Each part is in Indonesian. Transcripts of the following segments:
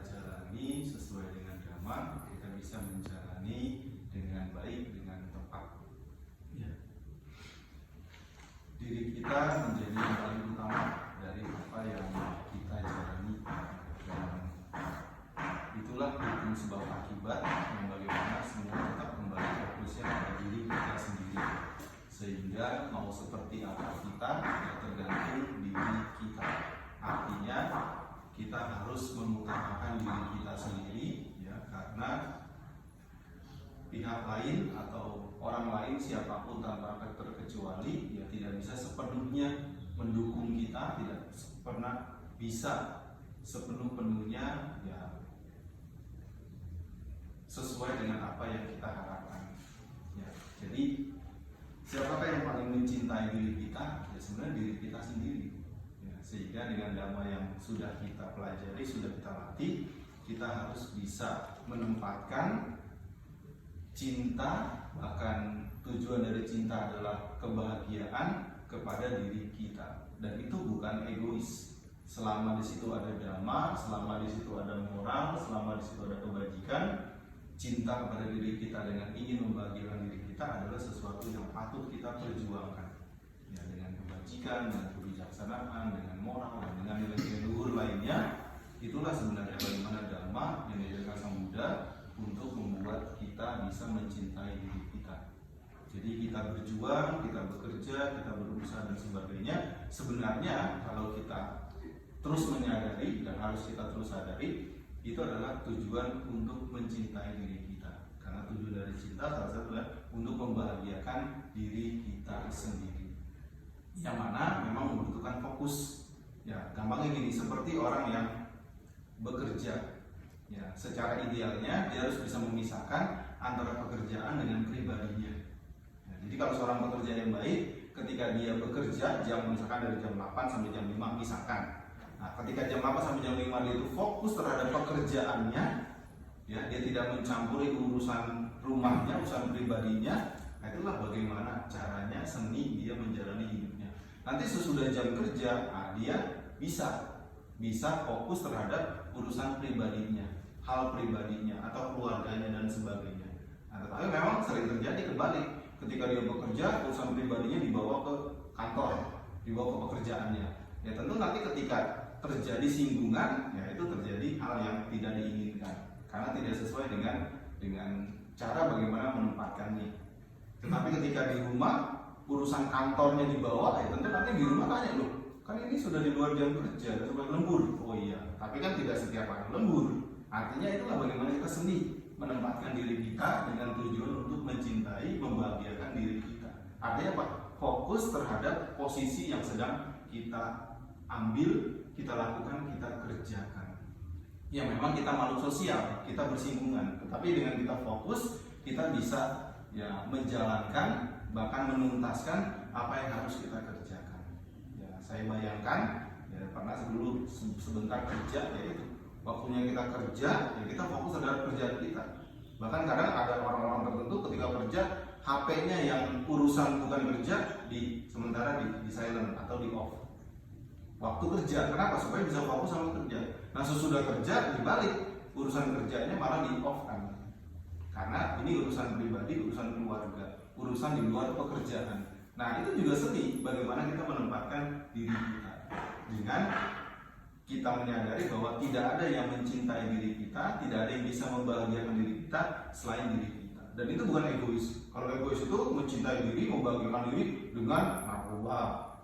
jalani sesuai dengan dhamma, kita bisa menjalani dengan baik, dengan tepat. Ya. Diri kita menjadi yang paling utama dari apa yang kita jalani, dan itulah hukum sebab akibat yang bagaimana semua tetap kembali fokusnya pada diri kita sendiri, sehingga mau seperti apa kita ya tergantung diri kita. Artinya kita harus mengutamakan diri kita sendiri ya, karena pihak lain atau orang lain siapapun tanpa terkecuali ya tidak bisa sepenuhnya mendukung kita, tidak pernah bisa sepenuh-penuhnya ya sesuai dengan apa yang kita harapkan ya. Jadi siapakah yang paling mencintai diri kita? Ya sebenarnya diri kita sendiri ya, sehingga dengan dhamma yang sudah kita pelajari, sudah kita latih, kita harus bisa menempatkan cinta, bahkan tujuan dari cinta adalah kebahagiaan kepada diri kita, dan itu bukan egois. Selama di situ ada dhamma, selama di situ ada moral, selama di situ ada kebajikan, cinta kepada diri kita dengan ingin membahagiakan diri kita adalah sesuatu yang patut kita perjuangkan ya, dengan kebajikan, dengan kebijaksanaan, dengan moral, dan dengan nilai-nilai luhur lainnya. Itulah sebenarnya bagaimana dhamma yang diajarkan Sang Buddha untuk membuat kita bisa mencintai diri kita. Jadi kita berjuang, kita bekerja, kita berusaha dan sebagainya. Sebenarnya kalau kita terus menyadari, dan harus kita terus sadari, itu adalah tujuan untuk mencintai diri kita. Karena tujuan dari cinta salah satu adalah untuk membahagiakan diri kita sendiri, yang mana memang membutuhkan fokus. Ya, gampangnya gini, seperti orang yang bekerja. Ya, secara idealnya dia harus bisa memisahkan antara pekerjaan dengan pribadinya. Ya, jadi kalau seorang pekerja yang baik, ketika dia bekerja jam misalkan dari jam 8 sampai jam 5 misalkan. Nah, ketika jam 8 sampai jam 5 dia itu fokus terhadap pekerjaannya, ya, dia tidak mencampuri urusan rumahnya, urusan pribadinya. Nah, itulah bagaimana caranya seni dia menjalani hidupnya. Nanti sesudah jam kerja, nah, dia bisa fokus terhadap urusan pribadinya, hal pribadinya atau keluarganya dan sebagainya. Nah, tetapi memang sering terjadi kebalik. Ketika dia bekerja, urusan pribadinya dibawa ke kantor, dibawa ke pekerjaannya. Ya tentu nanti ketika terjadi singgungan, ya itu terjadi hal yang tidak diinginkan karena tidak sesuai dengan cara bagaimana menempatkannya. Tetapi ketika di rumah urusan kantornya dibawa, ya tentu nanti di rumah tanya, loh kan ini sudah di luar jam kerja, dan sudah lembur. Oh iya, tapi kan tidak setiap hari lembur. Artinya itulah bagaimana kita seni menempatkan diri kita dengan tujuan untuk mencintai, membahagiakan diri kita. Artinya apa? Fokus terhadap posisi yang sedang kita ambil, kita lakukan, kita kerjakan. Ya memang kita makhluk sosial, kita bersinggungan, tetapi dengan kita fokus, kita bisa ya menjalankan, bahkan menuntaskan apa yang harus kita kerjakan. Ya saya bayangkan, ya pernah dulu sebentar kerja, yaitu waktunya kita kerja, ya kita fokus terhadap kerjaan kita. Bahkan kadang ada orang-orang tertentu ketika kerja, HP-nya yang urusan bukan kerja sementara di silent atau di off. Waktu kerja, kenapa? Supaya bisa fokus sama kerja. Nah sesudah kerja dibalik, urusan kerjanya malah di off kan. Karena ini urusan pribadi, urusan keluarga, urusan di luar pekerjaan. Nah itu juga seni, bagaimana kita menempatkan diri kita dengan kita menyadari bahwa tidak ada yang mencintai diri kita, tidak ada yang bisa membahagiakan diri kita selain diri kita. Dan itu bukan egois. Kalau egois itu mencintai diri, membahagiakan diri dengan narkoba,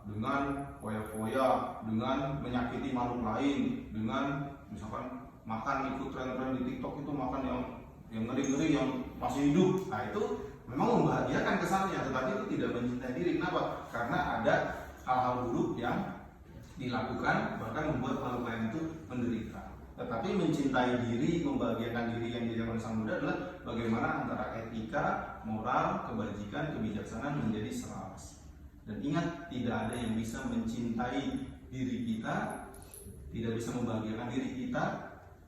dengan foya-foya, dengan menyakiti makhluk lain, dengan misalkan makan ikut tren-tren di TikTok itu makan yang ngeri-ngeri yang masih hidup. Nah itu memang membahagiakan kesannya, tetapi itu tidak mencintai diri. Kenapa? Karena ada hal-hal buruk yang dilakukan, bahkan membuat makhluk lain itu menderita. Tetapi mencintai diri, membahagiakan diri yang diajarkan oleh Sang Buddha adalah bagaimana antara etika, moral, kebajikan, kebijaksanaan menjadi selaras. Dan ingat, tidak ada yang bisa mencintai diri kita, tidak bisa membahagiakan diri kita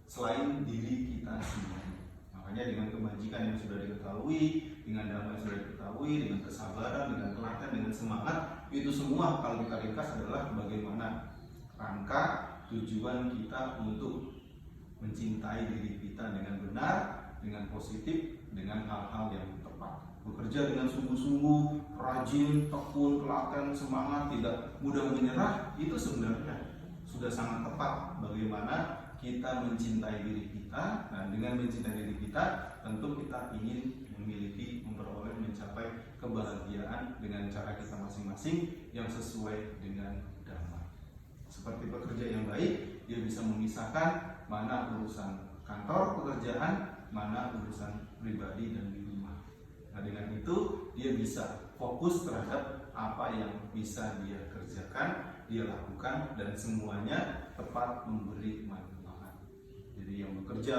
selain diri kita sendiri. Makanya dengan kebajikan yang sudah diketahui, dengan dhamma yang sudah diketahui, dengan kesabaran, dengan telaten, dengan semangat, itu semua kalau kita ringkas adalah bagaimana rangka tujuan kita untuk mencintai diri kita dengan benar, dengan positif, dengan hal-hal yang tepat. Bekerja dengan sungguh-sungguh, rajin, tekun, telaten, semangat, tidak mudah menyerah, itu sebenarnya sudah sangat tepat bagaimana kita mencintai diri kita. Nah, dengan mencintai diri kita, tentu kita ingin memiliki, memperoleh, mencapai kebahagiaan dengan cara kita masing-masing yang sesuai dengan dhamma. Seperti pekerja yang baik, dia bisa memisahkan mana urusan kantor, pekerjaan, mana urusan pribadi dan di rumah. Nah, dengan itu dia bisa fokus terhadap apa yang bisa dia kerjakan, dia lakukan, dan semuanya tepat memberi manfaat. Jadi yang bekerja,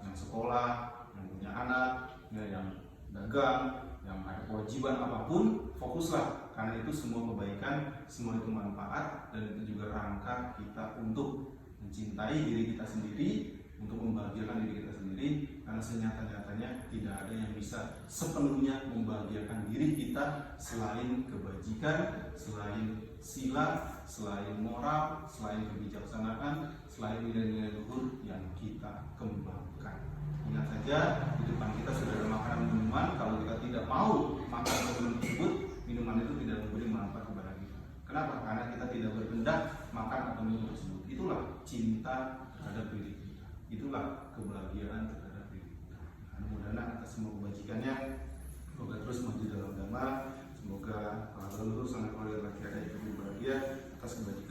yang sekolah, yang punya anak, yang dagang, yang ada kewajiban apapun, fokuslah, karena itu semua kebaikan, semua itu manfaat, dan itu juga rangka kita untuk mencintai diri kita sendiri, untuk membahagiakan diri kita sendiri, karena senyata-nyatanya tidak ada yang bisa sepenuhnya membahagiakan diri kita selain kebajikan, selain sila, selain moral, selain kebijaksanaan, selain nilai-nilai luhur yang kita kembangkan. Ingat saja, di depan kita sudah ada makanan minuman. Kalau kita tidak mau makan sebelum tersebut, minuman itu tidak memberi manfaat kepada kita. Kenapa? Karena kita tidak berkehendak makan atau minum tersebut. Itulah cinta terhadap diri kita. Itulah kebahagiaan terhadap diri kita. Mudah-mudahan atas semua kebajikannya, semoga terus maju dalam dhamma. Semoga para leluhur, sanak keluarga, laki-laki, ibu bahagia atas kebajikan